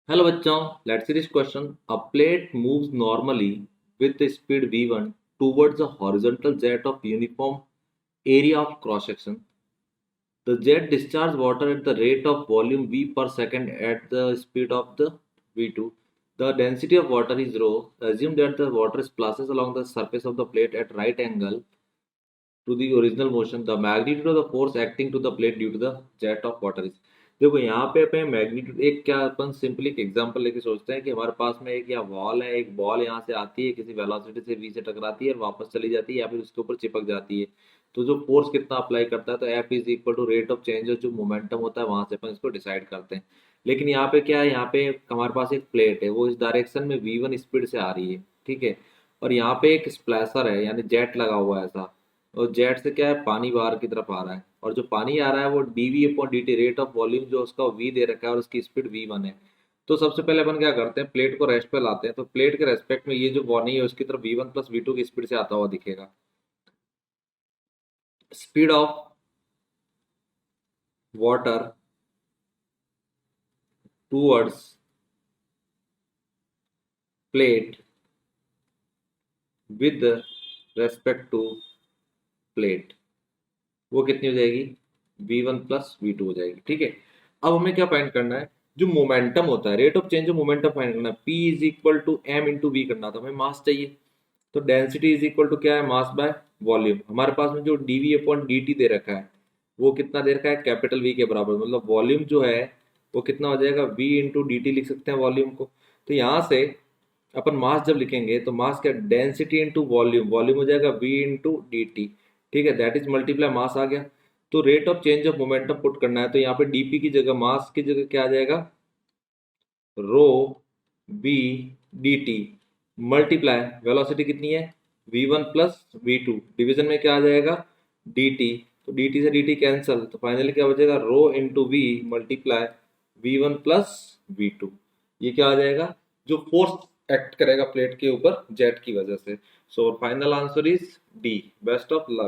Hello बच्चों, let's see this question. A plate moves normally with the speed v1 towards a horizontal jet of uniform area of cross section. The jet discharges water at the rate of volume v per second at the speed of the v2. The density of water is rho. Assume that the water splashes along the surface of the plate at right angle to the original motion. The magnitude of the force acting to the plate due to the jet of water is। देखो यहाँ पे अपने magnitude एक क्या अपन simply एक example लेके सोचते हैं कि हमारे पास में एक या वॉल है, एक बॉल यहाँ से आती है, किसी वेलोसिटी से v से टकराती है और वापस चली जाती है या फिर उसके ऊपर चिपक जाती है। तो जो फोर्स कितना अप्लाई करता है, तो F is equal to rate of change, जो मोमेंटम होता है वहां से अपन इसको डिसाइड करते हैं। लेकिन यहाँ पे क्या है, यहाँ पे हमारे पास एक प्लेट है, वो इस डायरेक्शन में v1 स्पीड से आ रही है, ठीक है। और यहाँ पे एक स्प्लैशर है, यानी जेट लगा हुआ है ऐसा, और जेट से क्या है, पानी बाहर की तरफ आ रहा है, और जो पानी आ रहा है वो dv upon dt, rate of volume जो उसका v दे रखा है और उसकी स्पीड v1 है। तो सबसे पहले अपन क्या करते हैं, प्लेट को रेस्ट पे लाते हैं। तो प्लेट के रेस्पेक्ट में ये जो पानी है उसकी तरफ v1 प्लस v2 की स्पीड से आता हुआ दिखेगा। Speed of water towards plate with respect to plate, वो कितनी हो जाएगी, v1 प्लस v2 हो जाएगी, ठीक है। अब हमें क्या फाइंड करना है, जो मोमेंटम होता है, rate of change of momentum find करना है। p is equal to m into v करना था, हमें मास चाहिए। तो डेंसिटी इज इक्वल टू क्या है, मास बाय वॉल्यूम। हमारे पास में जो dv अपॉन dt दे रखा है वो कितना दे रखा है, कैपिटल V के बराबर, मतलब वॉल्यूम जो है वो कितना हो जाएगा, v इंटू डी टी लिख सकते हैं वॉल्यूम को। तो यहाँ से अपन मास जब लिखेंगे तो मास क्या, डेंसिटी इंटू वॉल्यूम, वॉल्यूम हो जाएगा v इंटू डी टी, ठीक है, दैट इज मल्टीप्लाई मास आ गया। तो rate of change of momentum put करना है, तो यहाँ पे dp की जगह, मास की जगह क्या आ जाएगा, rho B D T multiply velocity कितनी है, v1 प्लस v2, डिवीजन में क्या आ जाएगा, dt। तो dt से dt कैंसिल, तो फाइनली क्या बचेगा, rho into V multiply v1 plus v2। ये क्या आ जाएगा, जो फोर्स एक्ट करेगा प्लेट के ऊपर जेट की वजह से। So final answer is D. Best of luck.